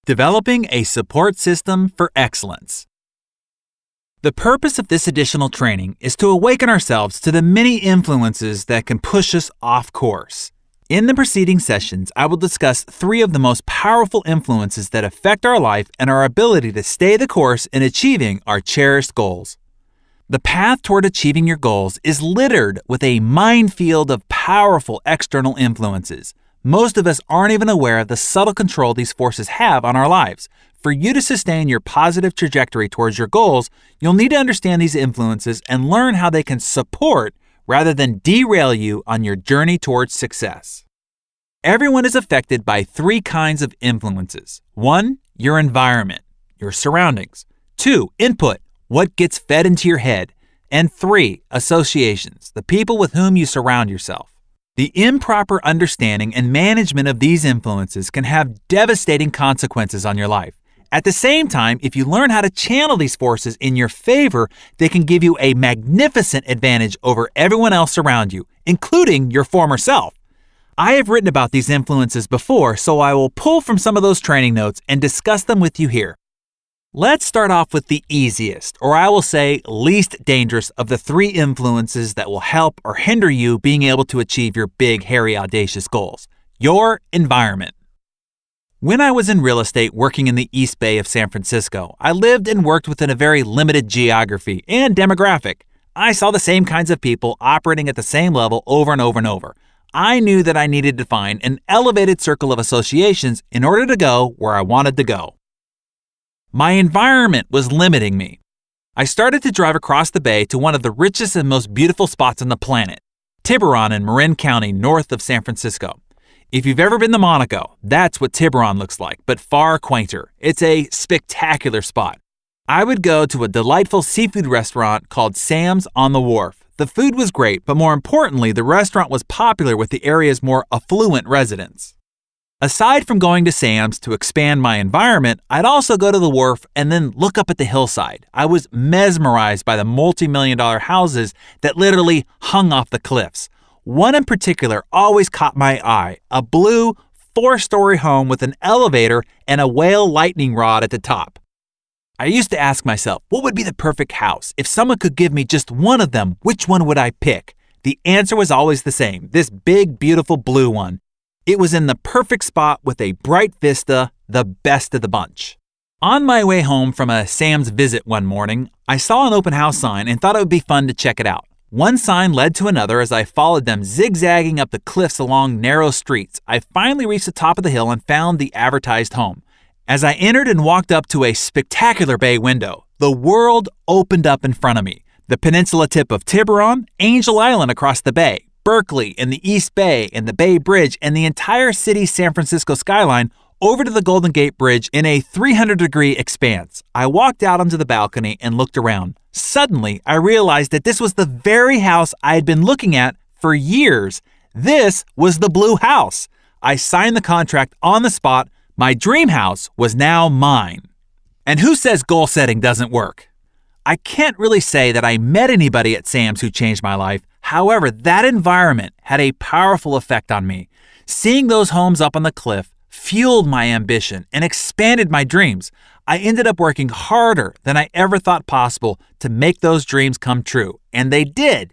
Developing a support system for excellence. The purpose of this additional training is to awaken ourselves to the many influences that can push us off course. In the preceding sessions, I will discuss 3 of the most powerful influences that affect our life and our ability to stay the course in achieving our cherished goals. The path toward achieving your goals is littered with a minefield of powerful external influences. Most of us aren't even aware of the subtle control these forces have on our lives. For you to sustain your positive trajectory towards your goals, you'll need to understand these influences and learn how they can support rather than derail you on your journey towards success. Everyone is affected by 3 kinds of influences. 1, your environment, your surroundings. 2, input, what gets fed into your head. And 3, associations, the people with whom you surround yourself. The improper understanding and management of these influences can have devastating consequences on your life. At the same time, if you learn how to channel these forces in your favor, they can give you a magnificent advantage over everyone else around you, including your former self. I have written about these influences before, so I will pull from some of those training notes and discuss them with you here. Let's start off with the easiest, or I will say least dangerous of the 3 influences that will help or hinder you being able to achieve your big, hairy, audacious goals. Your environment. When I was in real estate working in the East Bay of San Francisco, I lived and worked within a very limited geography and demographic. I saw the same kinds of people operating at the same level over and over and over. I knew that I needed to find an elevated circle of associations in order to go where I wanted to go. My environment was limiting me. I started to drive across the bay to one of the richest and most beautiful spots on the planet, Tiburon in Marin County, north of San Francisco. If you've ever been to Monaco, that's what Tiburon looks like, but far quainter. It's a spectacular spot. I would go to a delightful seafood restaurant called Sam's on the Wharf. The food was great, but more importantly, the restaurant was popular with the area's more affluent residents. Aside from going to Sam's to expand my environment, I'd also go to the wharf and then look up at the hillside. I was mesmerized by the multi-million-dollar houses that literally hung off the cliffs. One in particular always caught my eye, a blue 4-story home with an elevator and a whale lightning rod at the top. I used to ask myself, what would be the perfect house? If someone could give me just one of them, which one would I pick? The answer was always the same, this big, beautiful blue one. It was in the perfect spot with a bright vista, the best of the bunch. On my way home from a Sam's visit one morning, I saw an open house sign and thought it would be fun to check it out. One sign led to another as I followed them zigzagging up the cliffs along narrow streets. I finally reached the top of the hill and found the advertised home. As I entered and walked up to a spectacular bay window, the world opened up in front of me. The peninsula tip of Tiburon, Angel Island across the bay, Berkeley and the East Bay and the Bay Bridge and the entire city's San Francisco skyline over to the Golden Gate Bridge in a 300-degree expanse. I walked out onto the balcony and looked around. Suddenly, I realized that this was the very house I had been looking at for years. This was the blue house. I signed the contract on the spot. My dream house was now mine. And who says goal setting doesn't work? I can't really say that I met anybody at Sam's who changed my life. However, that environment had a powerful effect on me. Seeing those homes up on the cliff fueled my ambition and expanded my dreams. I ended up working harder than I ever thought possible to make those dreams come true, and they did.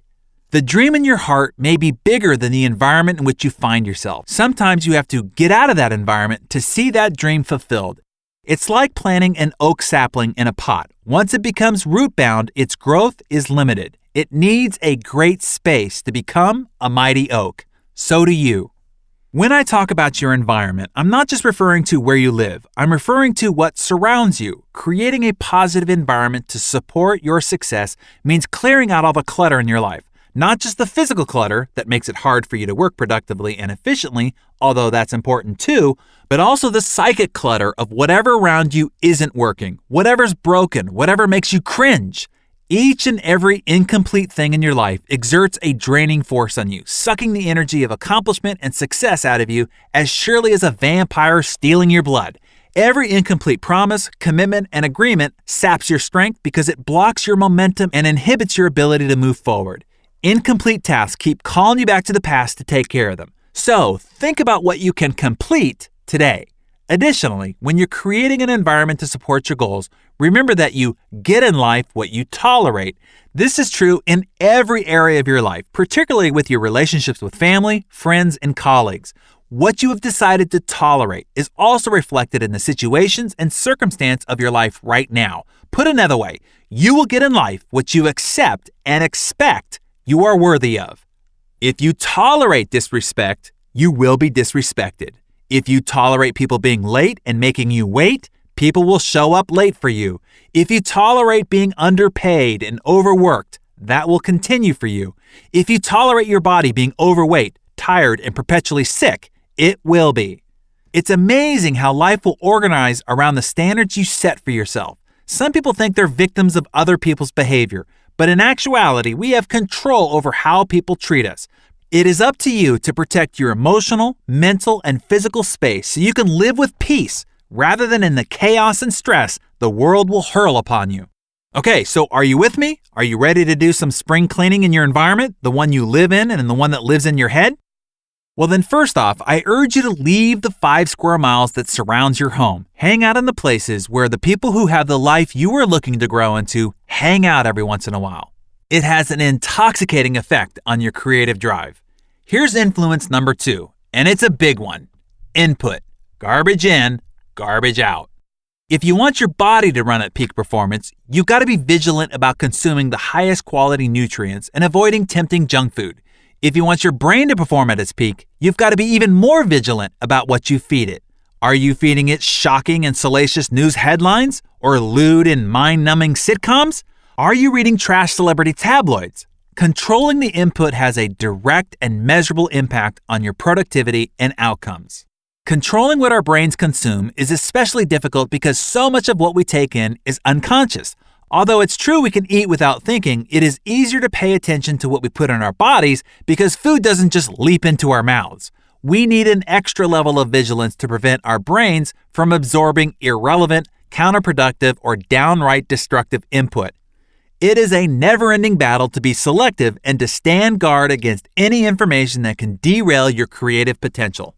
The dream in your heart may be bigger than the environment in which you find yourself. Sometimes you have to get out of that environment to see that dream fulfilled. It's like planting an oak sapling in a pot. Once it becomes root-bound, its growth is limited. It needs a great space to become a mighty oak. So do you. When I talk about your environment, I'm not just referring to where you live. I'm referring to what surrounds you. Creating a positive environment to support your success means clearing out all the clutter in your life. Not just the physical clutter that makes it hard for you to work productively and efficiently, although that's important too, but also the psychic clutter of whatever around you isn't working, whatever's broken, whatever makes you cringe. Each and every incomplete thing in your life exerts a draining force on you, sucking the energy of accomplishment and success out of you as surely as a vampire stealing your blood. Every incomplete promise, commitment, and agreement saps your strength because it blocks your momentum and inhibits your ability to move forward. Incomplete tasks keep calling you back to the past to take care of them. So think about what you can complete today. Additionally, when you're creating an environment to support your goals, remember that you get in life what you tolerate. This is true in every area of your life, particularly with your relationships with family, friends, and colleagues. What you have decided to tolerate is also reflected in the situations and circumstance of your life right now. Put another way, you will get in life what you accept and expect you are worthy of. If you tolerate disrespect, you will be disrespected. If you tolerate people being late and making you wait, people will show up late for you. If you tolerate being underpaid and overworked, that will continue for you. If you tolerate your body being overweight, tired, and perpetually sick, it will be. It's amazing how life will organize around the standards you set for yourself. Some people think they're victims of other people's behavior, but in actuality, we have control over how people treat us. It is up to you to protect your emotional, mental, and physical space so you can live with peace rather than in the chaos and stress the world will hurl upon you. Okay, so are you with me? Are you ready to do some spring cleaning in your environment, the one you live in and the one that lives in your head? Well then, first off, I urge you to leave the 5 square miles that surrounds your home. Hang out in the places where the people who have the life you are looking to grow into hang out every once in a while. It has an intoxicating effect on your creative drive. Here's influence number 2, and it's a big one. Input. Garbage in, garbage out. If you want your body to run at peak performance, you've got to be vigilant about consuming the highest quality nutrients and avoiding tempting junk food. If you want your brain to perform at its peak, you've got to be even more vigilant about what you feed it. Are you feeding it shocking and salacious news headlines or lewd and mind-numbing sitcoms? Are you reading trash celebrity tabloids? Controlling the input has a direct and measurable impact on your productivity and outcomes. Controlling what our brains consume is especially difficult because so much of what we take in is unconscious. Although it's true we can eat without thinking, it is easier to pay attention to what we put in our bodies because food doesn't just leap into our mouths. We need an extra level of vigilance to prevent our brains from absorbing irrelevant, counterproductive, or downright destructive input. It is a never-ending battle to be selective and to stand guard against any information that can derail your creative potential.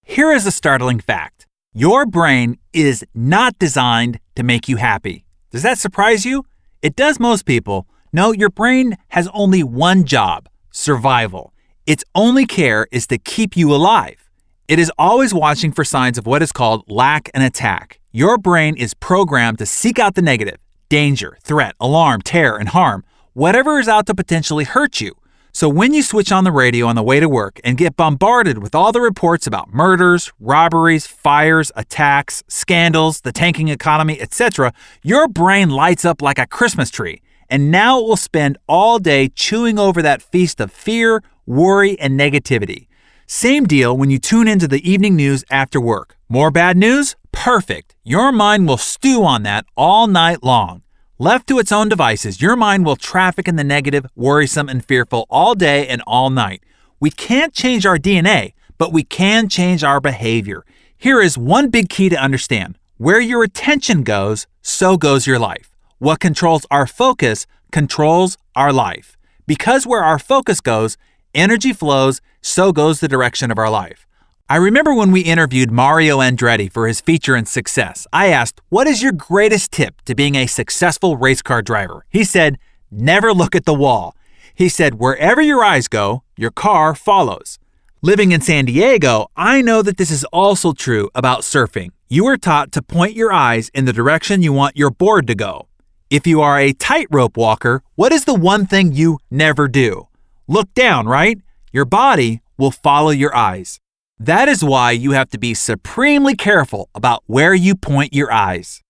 Here is a startling fact. Your brain is not designed to make you happy. Does that surprise you? It does most people. No, your brain has only one job: survival. Its only care is to keep you alive. It is always watching for signs of what is called lack and attack. Your brain is programmed to seek out the negative: danger, threat, alarm, terror, and harm, whatever is out to potentially hurt you. So when you switch on the radio on the way to work and get bombarded with all the reports about murders, robberies, fires, attacks, scandals, the tanking economy, etc., your brain lights up like a Christmas tree. And now it will spend all day chewing over that feast of fear, worry, and negativity. Same deal when you tune into the evening news after work. More bad news? Perfect. Your mind will stew on that all night long. Left to its own devices, your mind will traffic in the negative, worrisome, and fearful all day and all night. We can't change our DNA, but we can change our behavior. Here is one big key to understand. Where your attention goes, so goes your life. What controls our focus controls our life. Because where our focus goes, energy flows, so goes the direction of our life. I remember when we interviewed Mario Andretti for his feature in Success, I asked, what is your greatest tip to being a successful race car driver? He said, never look at the wall. He said, wherever your eyes go, your car follows. Living in San Diego, I know that this is also true about surfing. You are taught to point your eyes in the direction you want your board to go. If you are a tightrope walker, what is the one thing you never do? Look down, right? Your body will follow your eyes. That is why you have to be supremely careful about where you point your eyes.